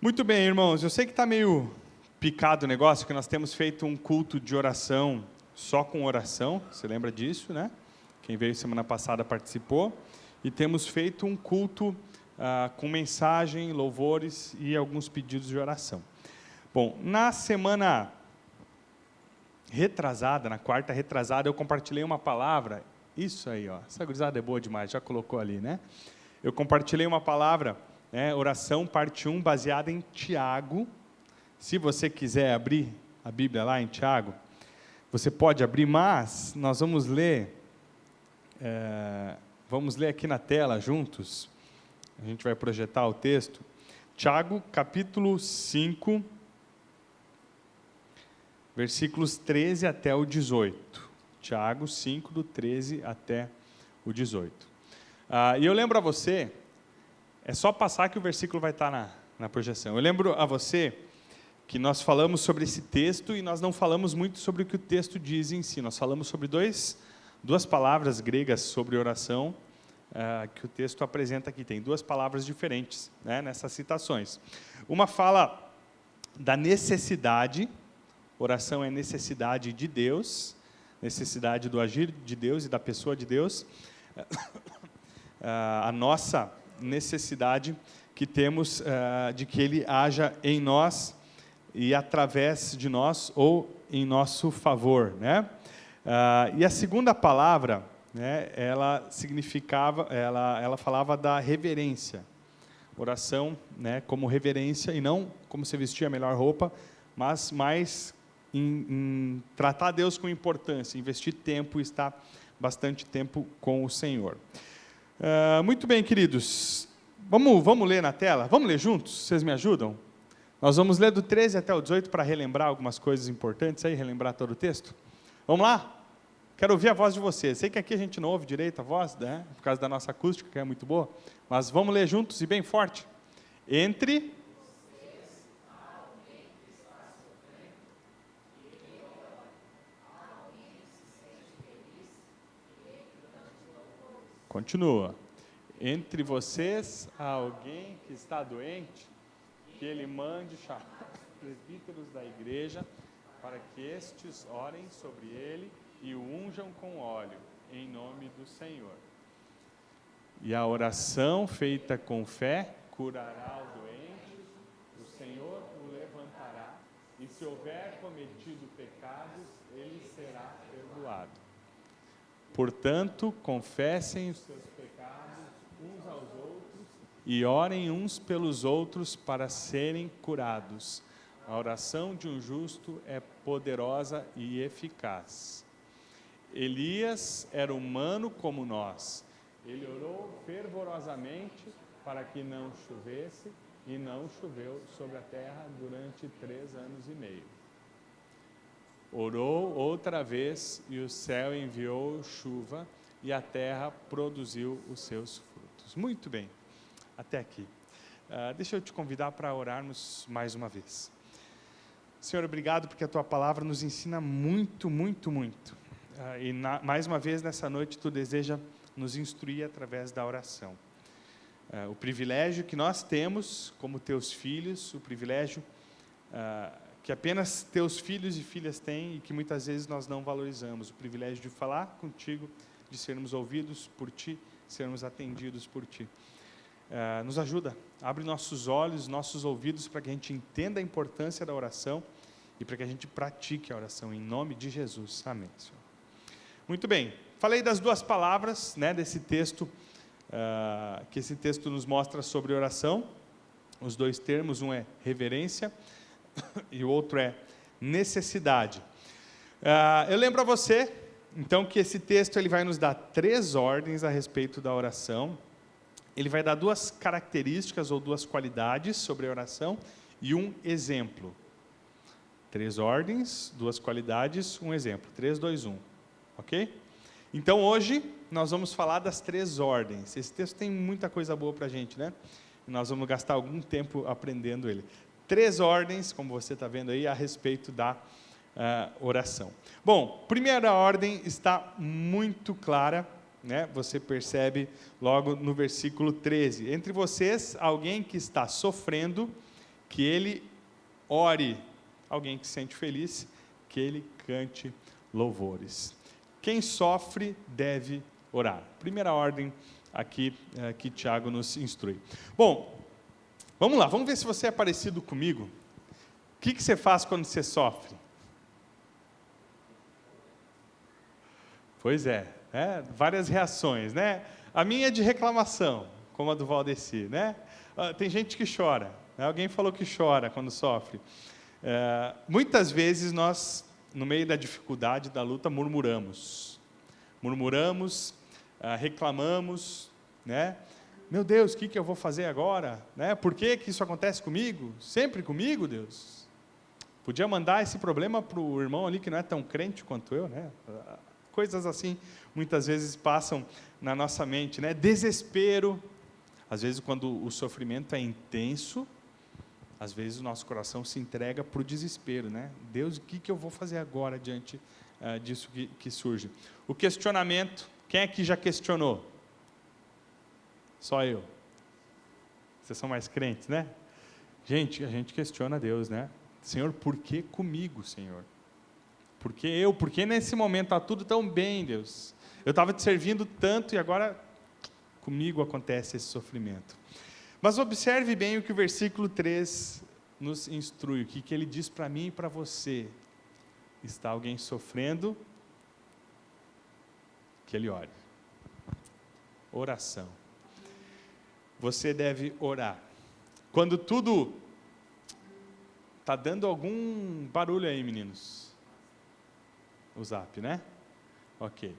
Muito bem, irmãos, eu sei que está meio picado o negócio, que nós temos feito um culto de oração só com oração, você lembra disso, né? Quem veio semana passada participou. E temos feito um culto com mensagem, louvores e alguns pedidos de oração. Bom, na semana retrasada, na quarta retrasada, eu compartilhei uma palavra, isso aí, ó, essa gurizada é boa demais, já colocou ali, né? Eu compartilhei uma palavra, oração parte 1, baseada em Tiago. Se você quiser abrir a Bíblia lá em Tiago, você pode abrir, mas nós vamos ler aqui na tela juntos, a gente vai projetar o texto, Tiago, capítulo 5, versículos 13 até o 18. Tiago 5, do 13 até o 18. E eu lembro a você, é só passar que o versículo vai estar na projeção. Eu lembro a você que nós falamos sobre esse texto e nós não falamos muito sobre o que o texto diz em si. Nós falamos sobre duas palavras gregas sobre oração que o texto apresenta aqui. Tem duas palavras diferentes, né, nessas citações. Uma fala da necessidade, oração é necessidade de Deus, necessidade do agir de Deus e da pessoa de Deus. A nossa necessidade que temos de que Ele haja em nós e através de nós ou em nosso favor, né? E a segunda palavra, né, ela falava da reverência, oração, né, como reverência e não como se vestir a melhor roupa, mas mais em tratar Deus com importância, investir tempo e estar bastante tempo com o Senhor. Muito bem, queridos, vamos ler na tela? Vamos ler juntos? Vocês me ajudam? Nós vamos ler do 13 até o 18 para relembrar algumas coisas importantes, aí, relembrar todo o texto. Vamos lá? Quero ouvir a voz de vocês. Sei que aqui a gente não ouve direito a voz, né, por causa da nossa acústica, que é muito boa, mas vamos ler juntos e bem forte. Entre... Continua. Entre vocês há alguém que está doente, que ele mande chamar os presbíteros da igreja, para que estes orem sobre ele e o unjam com óleo, em nome do Senhor. E a oração feita com fé curará o doente, o Senhor o levantará, e se houver cometido pecados, ele será perdoado. Portanto, confessem os seus pecados uns aos outros e orem uns pelos outros para serem curados. A oração de um justo é poderosa e eficaz. Elias era humano como nós. Ele orou fervorosamente para que não chovesse, e não choveu sobre a terra durante 3 anos e meio. Orou outra vez, e o céu enviou chuva, e a terra produziu os seus frutos. Muito bem, até aqui. Deixa eu te convidar para orarmos mais uma vez. Senhor, obrigado porque a Tua palavra nos ensina muito, muito, muito. Mais uma vez nessa noite Tu deseja nos instruir através da oração. O privilégio que nós temos como Teus filhos, o privilégio que apenas Teus filhos e filhas têm e que muitas vezes nós não valorizamos, o privilégio de falar contigo, de sermos ouvidos por Ti, sermos atendidos por Ti. Nos ajuda, abre nossos olhos, nossos ouvidos para que a gente entenda a importância da oração e para que a gente pratique a oração, em nome de Jesus. Amém, Senhor. Muito bem, falei das duas palavras, né, desse texto, que esse texto nos mostra sobre oração. Os dois termos, um é reverência e o outro é necessidade. Eu lembro a você, então, que esse texto ele vai nos dar 3 ordens a respeito da oração. Ele vai dar 2 características ou 2 qualidades sobre a oração e um exemplo. 3 ordens, 2 qualidades, um exemplo. 3, 2, 1. Ok? Então, hoje, nós vamos falar das 3 ordens. Esse texto tem muita coisa boa para a gente, né? Nós vamos gastar algum tempo aprendendo ele. 3 ordens, como você está vendo aí, a respeito da oração. Bom, primeira ordem está muito clara, né? Você percebe logo no versículo 13. Entre vocês, alguém que está sofrendo, que ele ore. Alguém que se sente feliz, que ele cante louvores. Quem sofre deve orar. Primeira ordem aqui que Tiago nos instrui. Bom, vamos lá, vamos ver se você é parecido comigo. O que você faz quando você sofre? Pois é, várias reações, né? A minha é de reclamação, como a do Valdeci, né? Tem gente que chora, né? Alguém falou que chora quando sofre. Muitas vezes nós, no meio da dificuldade, da luta, murmuramos, reclamamos, né? Meu Deus, o que eu vou fazer agora? Né? Por que isso acontece comigo? Sempre comigo, Deus? Podia mandar esse problema para o irmão ali que não é tão crente quanto eu, né? Coisas assim, muitas vezes passam na nossa mente, né? Desespero. Às vezes, quando o sofrimento é intenso, às vezes o nosso coração se entrega para o desespero, né? Deus, o que eu vou fazer agora diante disso que surge? O questionamento, quem aqui já questionou? Só eu. Vocês são mais crentes, né? Gente, a gente questiona Deus, né? Senhor, por que comigo, Senhor? Por que eu? Por que nesse momento está tudo tão bem, Deus? Eu estava te servindo tanto e agora comigo acontece esse sofrimento. Mas observe bem o que o versículo 3 nos instrui, o que ele diz para mim e para você. Está alguém sofrendo? Que ele ore. Oração. Você deve orar. Quando tudo está dando algum barulho aí, meninos? O zap, né? Ok.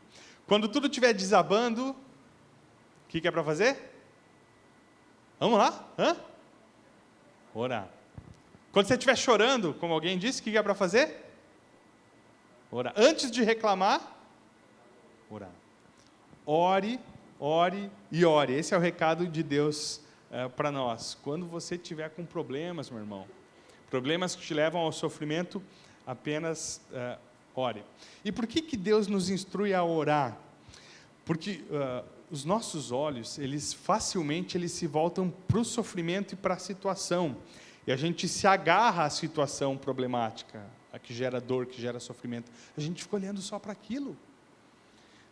Quando tudo estiver desabando, o que é para fazer? Vamos lá? Orar. Quando você estiver chorando, como alguém disse, o que é para fazer? Orar. Antes de reclamar, orar. Ore, ore e ore. Esse é o recado de Deus para nós. Quando você estiver com problemas, meu irmão, problemas que te levam ao sofrimento, apenas ore. E por que Deus nos instrui a orar? Porque os nossos olhos, facilmente se voltam para o sofrimento e para a situação. E a gente se agarra à situação problemática, a que gera dor, que gera sofrimento. A gente fica olhando só para aquilo.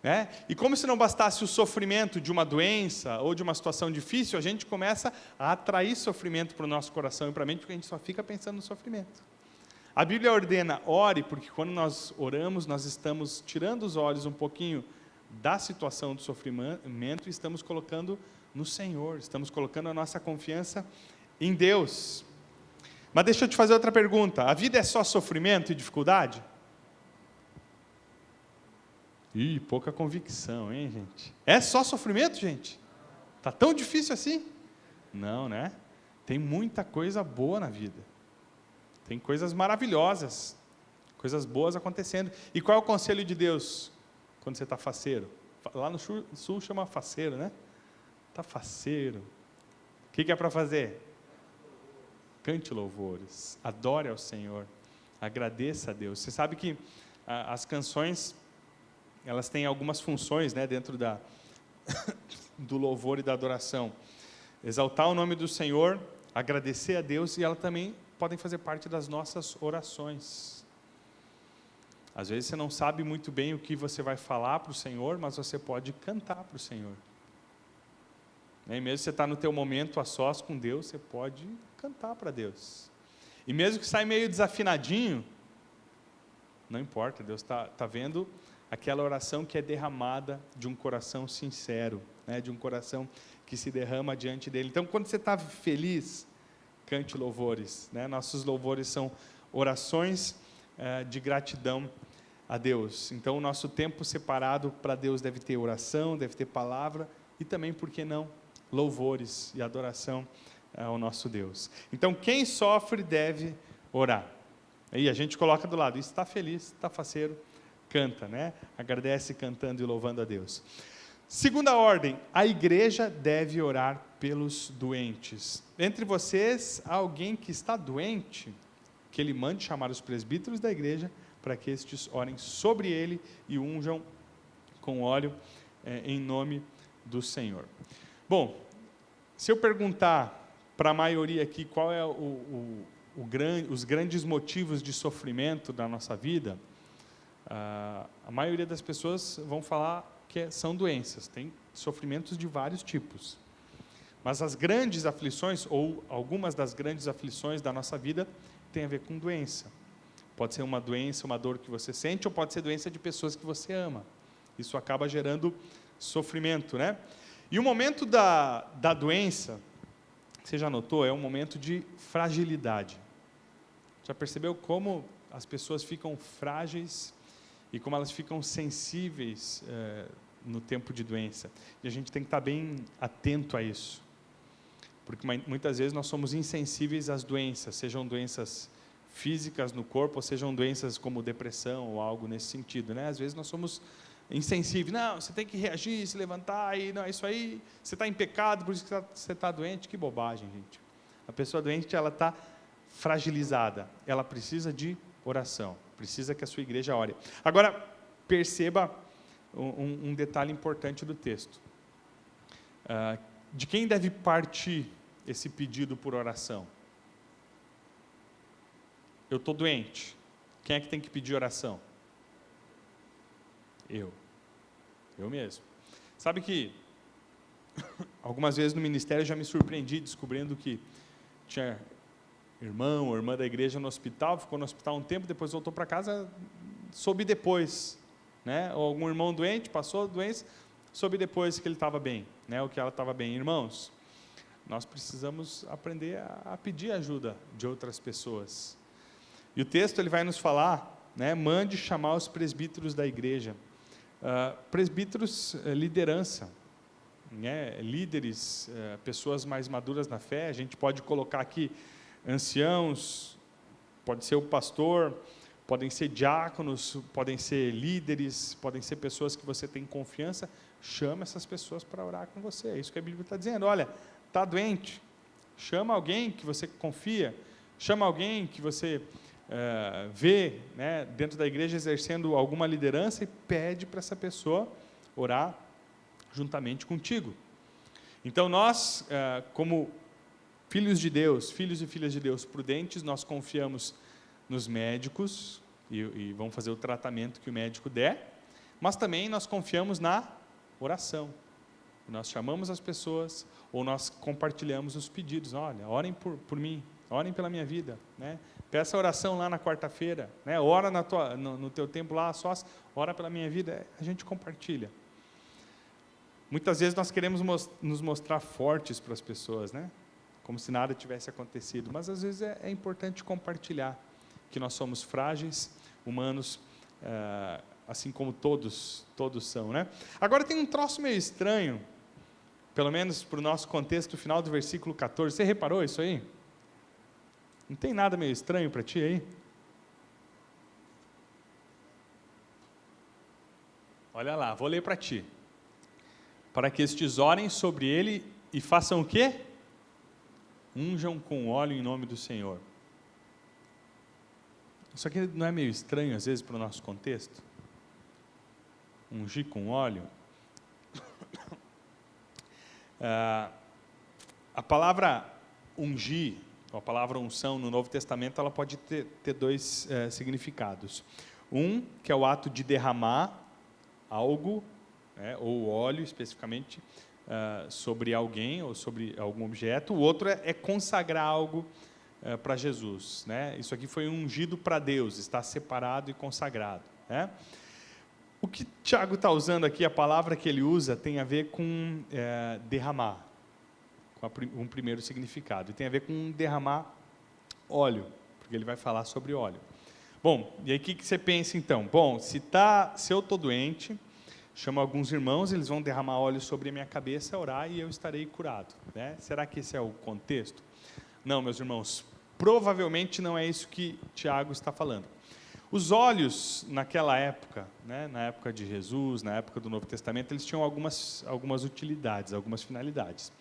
Né? E como se não bastasse o sofrimento de uma doença ou de uma situação difícil, a gente começa a atrair sofrimento para o nosso coração e para a mente, porque a gente só fica pensando no sofrimento. A Bíblia ordena, ore, porque quando nós oramos, nós estamos tirando os olhos um pouquinho da situação do sofrimento e estamos colocando no Senhor, estamos colocando a nossa confiança em Deus. Mas deixa eu te fazer outra pergunta, a vida é só sofrimento e dificuldade? Pouca convicção, hein, gente? É só sofrimento, gente? Está tão difícil assim? Não, né? Tem muita coisa boa na vida. Tem coisas maravilhosas, coisas boas acontecendo. E qual é o conselho de Deus quando você está faceiro? Lá no sul chama faceiro, né? Está faceiro. O que é para fazer? Cante louvores, adore ao Senhor, agradeça a Deus. Você sabe que as canções, elas têm algumas funções, né, dentro do louvor e da adoração. Exaltar o nome do Senhor, agradecer a Deus, e elas também podem fazer parte das nossas orações. Às vezes você não sabe muito bem o que você vai falar para o Senhor, mas você pode cantar para o Senhor. E mesmo que você está no teu momento a sós com Deus, você pode cantar para Deus. E mesmo que saia meio desafinadinho, não importa, Deus está vendo aquela oração que é derramada de um coração sincero, né, de um coração que se derrama diante dele. Então, quando você está feliz, cante louvores. Né? Nossos louvores são orações de gratidão a Deus. Então, o nosso tempo separado para Deus deve ter oração, deve ter palavra e também, por que não, louvores e adoração ao nosso Deus. Então, quem sofre deve orar. Aí a gente coloca do lado, está feliz, está faceiro, canta, né? Agradece cantando e louvando a Deus. Segunda ordem, a igreja deve orar pelos doentes. Entre vocês, há alguém que está doente, que ele mande chamar os presbíteros da igreja para que estes orem sobre ele e unjam com óleo em nome do Senhor. Bom, se eu perguntar para a maioria aqui, qual é os grandes motivos de sofrimento da nossa vida, a maioria das pessoas vão falar que são doenças, tem sofrimentos de vários tipos. Mas as grandes aflições, ou algumas das grandes aflições da nossa vida, tem a ver com doença. Pode ser uma doença, uma dor que você sente, ou pode ser doença de pessoas que você ama. Isso acaba gerando sofrimento, né? E o momento da doença, você já notou, é um momento de fragilidade. Já percebeu como as pessoas ficam frágeis e como elas ficam sensíveis no tempo de doença? E a gente tem que estar bem atento a isso. Porque muitas vezes nós somos insensíveis às doenças, sejam doenças físicas no corpo, ou sejam doenças como depressão ou algo nesse sentido, né? Às vezes nós somos insensíveis. Não, você tem que reagir, se levantar, e não, isso aí, você está em pecado, por isso que você está doente. Que bobagem, gente. A pessoa doente, ela está fragilizada, ela precisa de oração, precisa que a sua igreja ore. Agora, perceba um detalhe importante do texto. De quem deve partir esse pedido por oração? Eu estou doente. Quem é que tem que pedir oração? Eu mesmo. Sabe que algumas vezes no ministério eu já me surpreendi descobrindo que tinha irmão ou irmã da igreja no hospital, ficou no hospital um tempo, depois voltou para casa, soube depois, né? Ou algum irmão doente, passou a doença, soube depois que ele estava bem, né? Ou que ela estava bem. Irmãos, nós precisamos aprender a pedir ajuda de outras pessoas. E o texto ele vai nos falar, né? Mande chamar os presbíteros da igreja. Presbíteros, liderança, né? Líderes, pessoas mais maduras na fé. A gente pode colocar aqui anciãos, pode ser o pastor, podem ser diáconos, podem ser líderes, podem ser pessoas que você tem confiança. Chama essas pessoas para orar com você. É isso que a Bíblia está dizendo. Olha, está doente, chama alguém que você confia, chama alguém que você vê, né, dentro da igreja exercendo alguma liderança, e pede para essa pessoa orar juntamente contigo. Então nós, como filhos de Deus, filhos e filhas de Deus prudentes, nós confiamos nos médicos e vamos fazer o tratamento que o médico der, mas também nós confiamos na oração. Nós chamamos as pessoas, ou nós compartilhamos os pedidos. Olha, orem por mim, orem pela minha vida, né? Peça oração lá na quarta-feira, né? Ora no teu tempo lá, sós, ora pela minha vida. A gente compartilha. Muitas vezes nós queremos nos mostrar fortes para as pessoas, né? Como se nada tivesse acontecido, mas às vezes é importante compartilhar que nós somos frágeis, humanos, assim como todos são, né? Agora tem um troço meio estranho, pelo menos para o nosso contexto final do versículo 14. Você reparou isso aí? Não tem nada meio estranho para ti aí? Olha lá, vou ler para ti. Para que estes orem sobre ele e façam o quê? Unjam com óleo em nome do Senhor. Isso aqui não é meio estranho às vezes para o nosso contexto? Ungir com óleo? A palavra ungir, a palavra unção no Novo Testamento, ela pode ter dois significados. Um, que é o ato de derramar algo, né, ou óleo especificamente, sobre alguém ou sobre algum objeto. O outro é consagrar algo para Jesus, né? Isso aqui foi ungido para Deus, está separado e consagrado, né? O que Tiago está usando aqui, a palavra que ele usa, tem a ver com derramar, com um primeiro significado, e tem a ver com derramar óleo, porque ele vai falar sobre óleo. Bom, e aí o que você pensa então? Bom, se eu estou doente, chamo alguns irmãos, eles vão derramar óleo sobre a minha cabeça, orar e eu estarei curado, né? Será que esse é o contexto? Não, meus irmãos, provavelmente não é isso que Tiago está falando. Os óleos, naquela época, né, na época de Jesus, na época do Novo Testamento, eles tinham algumas utilidades, algumas finalidades.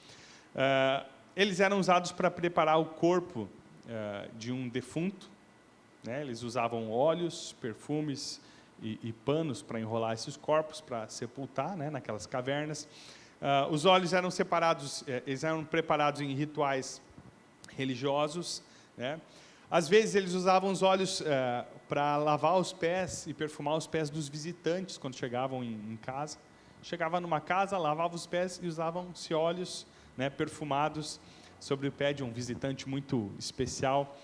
Eles eram usados para preparar o corpo de um defunto, né? Eles usavam óleos, perfumes e panos para enrolar esses corpos, para sepultar, né, naquelas cavernas. Os óleos eram separados, eles eram preparados em rituais religiosos, né? Às vezes eles usavam os óleos para lavar os pés e perfumar os pés dos visitantes quando chegavam em casa. Chegava numa casa, lavava os pés e usavam-se óleos, né, perfumados sobre o pé de um visitante muito especial,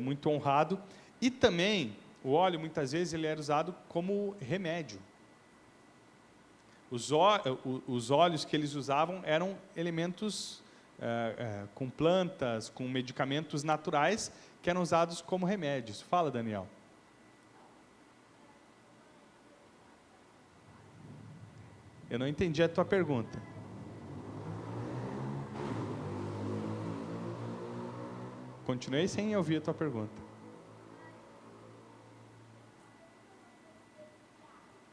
muito honrado. E também o óleo, muitas vezes, ele era usado como remédio. Os óleos que eles usavam eram elementos com plantas, com medicamentos naturais, que eram usados como remédios. Fala, Daniel. Eu não entendi a tua pergunta. Continuei sem ouvir a tua pergunta.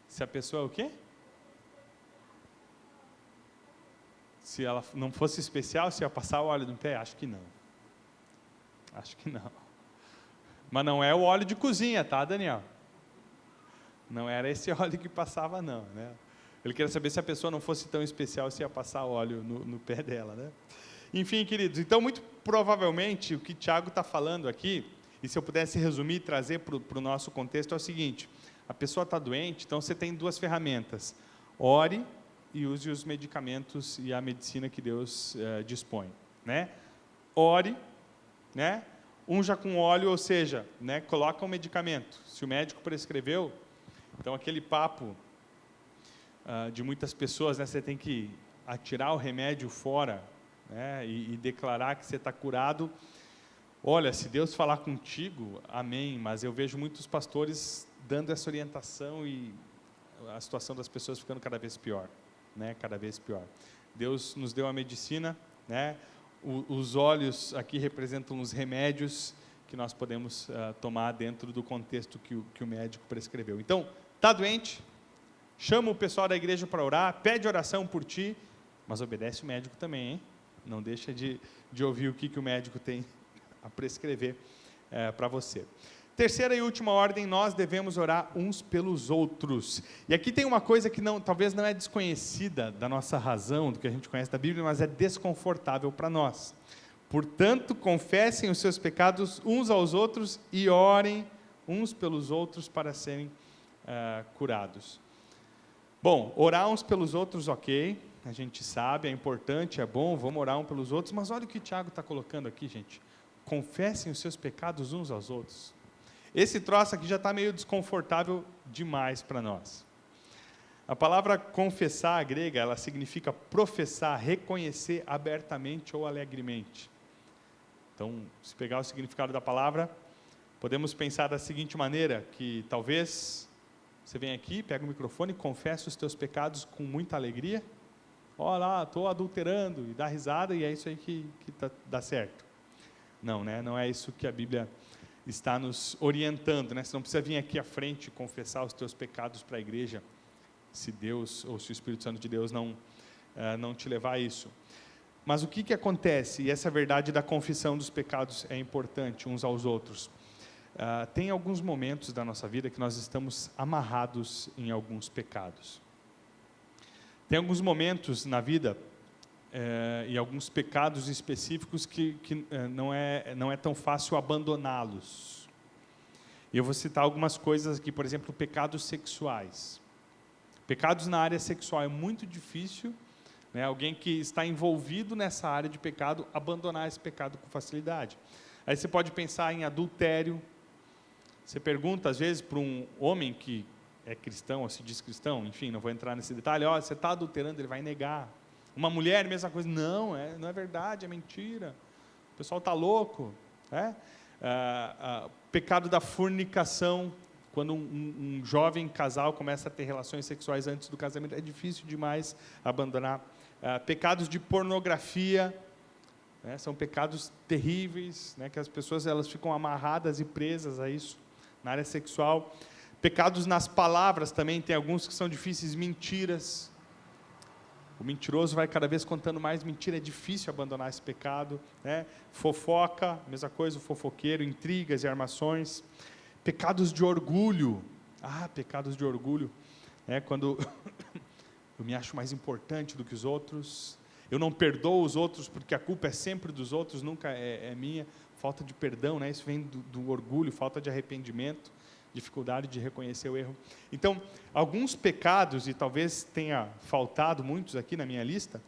Se a pessoa é o quê? Se ela não fosse especial, se ia passar o óleo no pé? Acho que não. Acho que não. Mas não é o óleo de cozinha, tá, Daniel? Não era esse óleo que passava, não, né? Ele queria saber se a pessoa não fosse tão especial, se ia passar óleo no pé dela, né? Enfim, queridos, então muito provavelmente o que Tiago está falando aqui, e se eu pudesse resumir e trazer para o nosso contexto, é o seguinte: a pessoa está doente, então você tem duas ferramentas: ore e use os medicamentos e a medicina que Deus dispõe, né? Ore, né? Unja com óleo, ou seja, né, coloca um medicamento. Se o médico prescreveu, então aquele papo de muitas pessoas, né, você tem que atirar o remédio fora, né, e declarar que você está curado. Olha, se Deus falar contigo, amém, mas eu vejo muitos pastores dando essa orientação e a situação das pessoas ficando cada vez pior, né, cada vez pior. Deus nos deu a medicina, né? Os óleos aqui representam os remédios que nós podemos tomar dentro do contexto que o médico prescreveu. Então, está doente? Chama o pessoal da igreja para orar, pede oração por ti, mas obedece o médico também, hein? Não deixa de ouvir o que o médico tem a prescrever para você. Terceira e última ordem: nós devemos orar uns pelos outros. E aqui tem uma coisa que talvez não é desconhecida da nossa razão, do que a gente conhece da Bíblia, mas é desconfortável para nós. Portanto, confessem os seus pecados uns aos outros e orem uns pelos outros para serem curados. Bom, orar uns pelos outros, ok, a gente sabe, é importante, é bom, vamos orar uns pelos outros, mas olha o que o Tiago está colocando aqui, gente. Confessem os seus pecados uns aos outros. Esse troço aqui já está meio desconfortável demais para nós. A palavra confessar, a grega, ela significa professar, reconhecer abertamente ou alegremente. Então, se pegar o significado da palavra, podemos pensar da seguinte maneira, que talvez você venha aqui, pega o microfone e confessa os teus pecados com muita alegria. Olha lá, estou adulterando, e dá risada, e é isso aí que dá certo. Não, né? Não é isso que a Bíblia está nos orientando, né? Você não precisa vir aqui à frente e confessar os teus pecados para a igreja, se Deus ou se o Espírito Santo de Deus não te levar a isso. Mas o que acontece? E essa verdade da confissão dos pecados é importante uns aos outros. Tem alguns momentos da nossa vida que nós estamos amarrados em alguns pecados. Tem alguns momentos na vida e alguns pecados específicos que não é tão fácil abandoná-los. E eu vou citar algumas coisas aqui, por exemplo, pecados sexuais. Pecados na área sexual é muito difícil, né, alguém que está envolvido nessa área de pecado abandonar esse pecado com facilidade. Aí você pode pensar em adultério. Você pergunta às vezes para um homem que é cristão, ou se diz cristão, enfim, não vou entrar nesse detalhe, você está adulterando, ele vai negar. Uma mulher, mesma coisa, não é verdade, é mentira, o pessoal está louco. Pecado da fornicação, quando um jovem casal começa a ter relações sexuais antes do casamento, é difícil demais abandonar. Pecados de pornografia, né, são pecados terríveis, né, que as pessoas elas ficam amarradas e presas a isso, na área sexual. Pecados nas palavras também, tem alguns que são difíceis, mentiras. O mentiroso vai cada vez contando mais mentira, é difícil abandonar esse pecado, né? Fofoca, mesma coisa, o fofoqueiro, intrigas e armações. Pecados de orgulho, pecados de orgulho, né? Quando eu me acho mais importante do que os outros, Eu não perdoo os outros porque a culpa é sempre dos outros, nunca é minha. Falta de perdão, né? Isso vem do orgulho, falta de arrependimento, dificuldade de reconhecer o erro. Então, alguns pecados, e talvez tenha faltado muitos aqui na minha lista,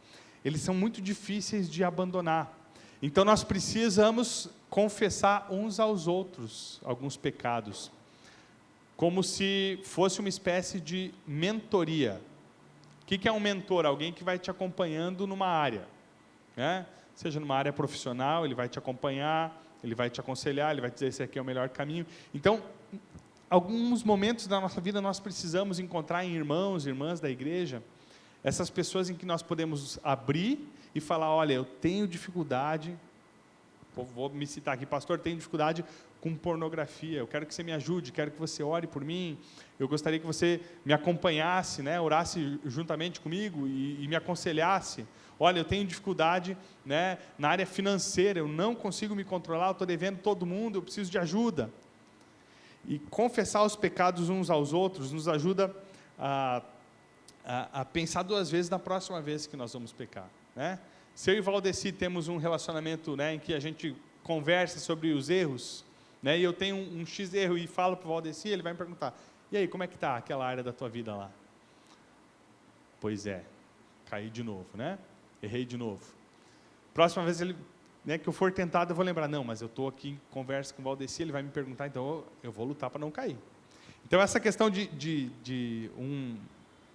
eles são muito difíceis de abandonar. Então, nós precisamos confessar uns aos outros alguns pecados, como se fosse uma espécie de mentoria. O que é um mentor? Alguém que vai te acompanhando numa área, né? Seja numa área profissional, ele vai te acompanhar, ele vai te aconselhar, ele vai dizer esse aqui é o melhor caminho. Então, alguns momentos da nossa vida nós precisamos encontrar em irmãos, irmãs da igreja, essas pessoas em que nós podemos abrir e falar, olha, eu tenho dificuldade, vou me citar aqui, pastor, tenho dificuldade com pornografia, eu quero que você me ajude, quero que você ore por mim, eu gostaria que você me acompanhasse, né, orasse juntamente comigo e me aconselhasse. Olha, eu tenho dificuldade, né, na área financeira, eu não consigo me controlar, eu estou devendo todo mundo, eu preciso de ajuda. E confessar os pecados uns aos outros nos ajuda a pensar duas vezes na próxima vez que nós vamos pecar, né? Se eu e Valdeci temos um relacionamento, né, em que a gente conversa sobre os erros, né, e eu tenho um X erro e falo para o Valdeci, ele vai me perguntar, e aí, como é que está aquela área da tua vida lá? Pois é, caí de novo, né? Errei de novo. Próxima vez né, que eu for tentado, eu vou lembrar, não, mas eu estou aqui em conversa com o Valdeci, ele vai me perguntar, então eu vou lutar para não cair. Então, essa questão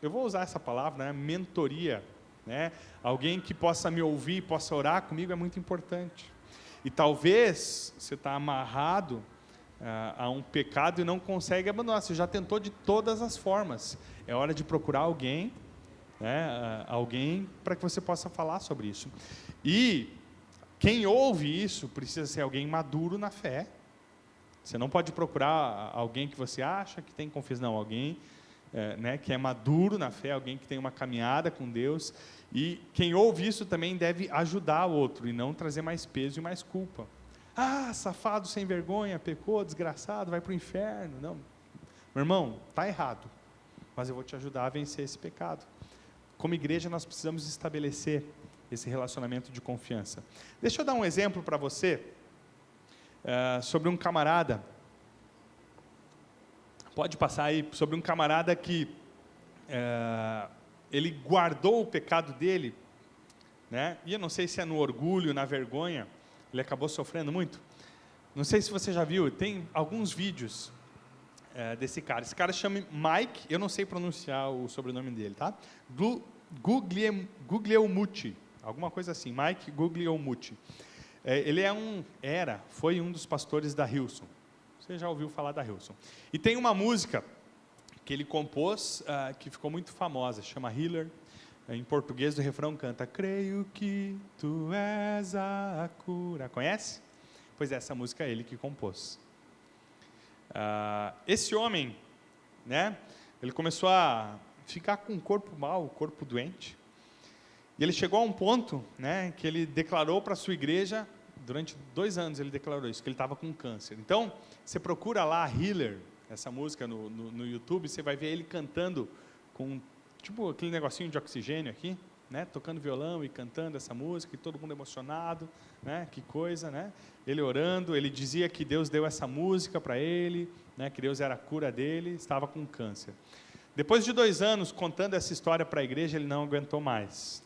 eu vou usar essa palavra, né, mentoria, né, alguém que possa me ouvir, possa orar comigo, é muito importante. E talvez você está amarrado a um pecado e não consegue abandonar, você já tentou de todas as formas. É hora de procurar alguém, né, alguém para que você possa falar sobre isso. E quem ouve isso precisa ser alguém maduro na fé. Você não pode procurar alguém que você acha que tem confiança, não, alguém né, que é maduro na fé, alguém que tem uma caminhada com Deus, e quem ouve isso também deve ajudar o outro, e não trazer mais peso e mais culpa. Ah, safado, sem vergonha, pecou, desgraçado, vai para o inferno. Não, meu irmão, está errado, mas eu vou te ajudar a vencer esse pecado. Como igreja, nós precisamos estabelecer esse relacionamento de confiança. Deixa eu dar um exemplo para você, sobre um camarada. Pode passar aí, sobre um camarada que ele guardou o pecado dele, né? E eu não sei se é no orgulho, na vergonha, ele acabou sofrendo muito. Não sei se você já viu, tem alguns vídeos desse cara. Esse cara se chama Mike, eu não sei pronunciar o sobrenome dele, tá? Guglielmucci, alguma coisa assim, Mike Guglielmucci. Ele foi um dos pastores da Hillsong. Você já ouviu falar da Hillsong. E tem uma música que ele compôs, que ficou muito famosa, chama Healer. Em português, o refrão canta, creio que tu és a cura. Conhece? Pois é, essa música é ele que compôs. Esse homem, né, ele começou a ficar com o corpo mal, o corpo doente. E ele chegou a um ponto, né, que ele declarou para a sua igreja, durante 2 anos ele declarou isso, que ele estava com câncer. Então, você procura lá, Healer, essa música no YouTube, você vai ver ele cantando com, tipo, aquele negocinho de oxigênio aqui, né, tocando violão e cantando essa música, e todo mundo emocionado, né, que coisa, né? Ele orando, ele dizia que Deus deu essa música para ele, né, que Deus era a cura dele, estava com câncer. Depois de 2 anos contando essa história para a igreja, ele não aguentou mais.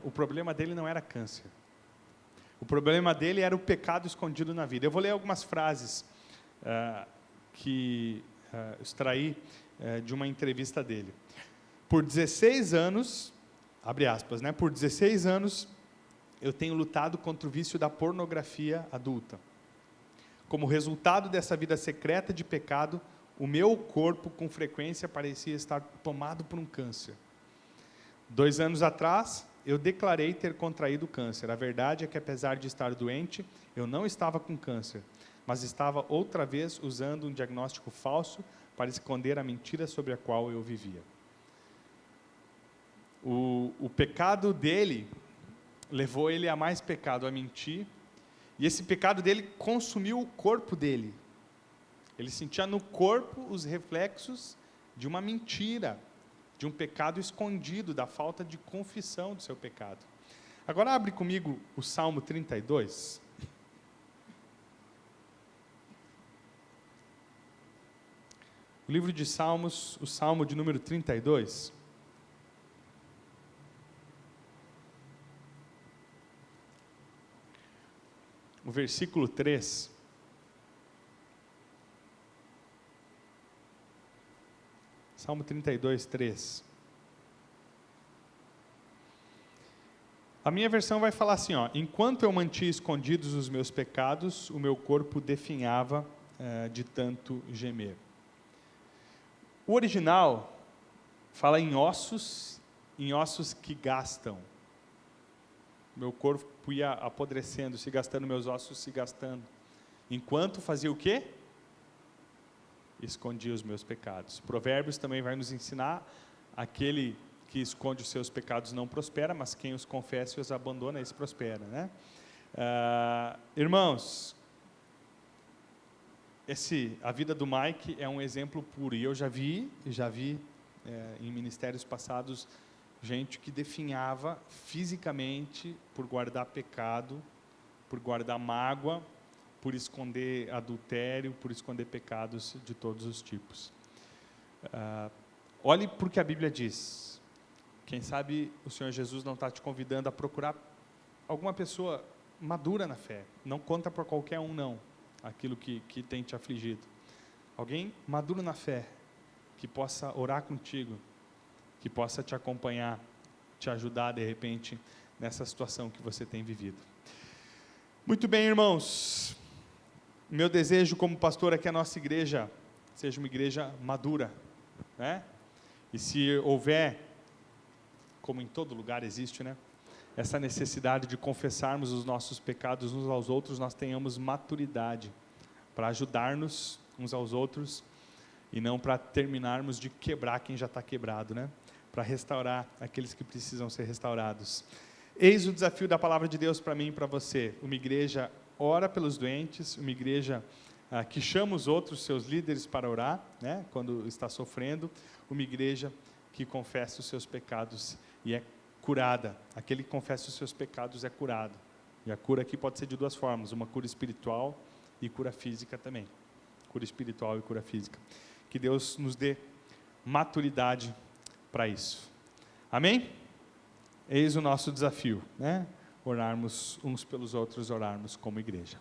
O problema dele não era câncer. O problema dele era o pecado escondido na vida. Eu vou ler algumas frases que extraí de uma entrevista dele. Por 16 anos, abre aspas, né? Por 16 anos, eu tenho lutado contra o vício da pornografia adulta. Como resultado dessa vida secreta de pecado, o meu corpo, com frequência, parecia estar tomado por um câncer. 2 anos atrás, eu declarei ter contraído câncer. A verdade é que, apesar de estar doente, eu não estava com câncer, mas estava outra vez usando um diagnóstico falso para esconder a mentira sobre a qual eu vivia. O pecado dele levou ele a mais pecado, a mentir, e esse pecado dele consumiu o corpo dele. Ele sentia no corpo os reflexos de uma mentira de um pecado escondido, da falta de confissão do seu pecado. Agora abre comigo o Salmo 32. O livro de Salmos, o Salmo de número 32. O versículo 3. Salmo 32, 3. A minha versão vai falar assim, ó: enquanto eu mantinha escondidos os meus pecados, o meu corpo definhava de tanto gemer. O original fala em ossos que gastam. Meu corpo ia apodrecendo, se gastando, meus ossos se gastando. Enquanto fazia o quê? Escondia os meus pecados. Provérbios também vai nos ensinar: aquele que esconde os seus pecados não prospera, mas quem os confessa e os abandona, esse prospera, né? Irmãos, a vida do Mike é um exemplo puro, e eu já vi em ministérios passados, gente que definhava fisicamente por guardar pecado, por guardar mágoa, por esconder adultério, por esconder pecados de todos os tipos. Olhe para o que a Bíblia diz. Quem sabe o Senhor Jesus não está te convidando a procurar alguma pessoa madura na fé. Não conta para qualquer um, não, aquilo que tem te afligido. Alguém maduro na fé, que possa orar contigo, que possa te acompanhar, te ajudar, de repente, nessa situação que você tem vivido. Muito bem, irmãos. Meu desejo como pastor é que a nossa igreja seja uma igreja madura, né? E se houver, como em todo lugar existe, né, essa necessidade de confessarmos os nossos pecados uns aos outros, nós tenhamos maturidade para ajudar-nos uns aos outros e não para terminarmos de quebrar quem já está quebrado, né? Para restaurar aqueles que precisam ser restaurados. Eis o desafio da palavra de Deus para mim e para você. Uma igreja ora pelos doentes, uma igreja que chama os outros, seus líderes, para orar, né, quando está sofrendo, uma igreja que confessa os seus pecados e é curada. Aquele que confessa os seus pecados é curado. E a cura aqui pode ser de duas formas: uma cura espiritual e cura física também. Cura espiritual e cura física. Que Deus nos dê maturidade para isso. Amém? Eis o nosso desafio, né? Orarmos uns pelos outros, orarmos como igreja.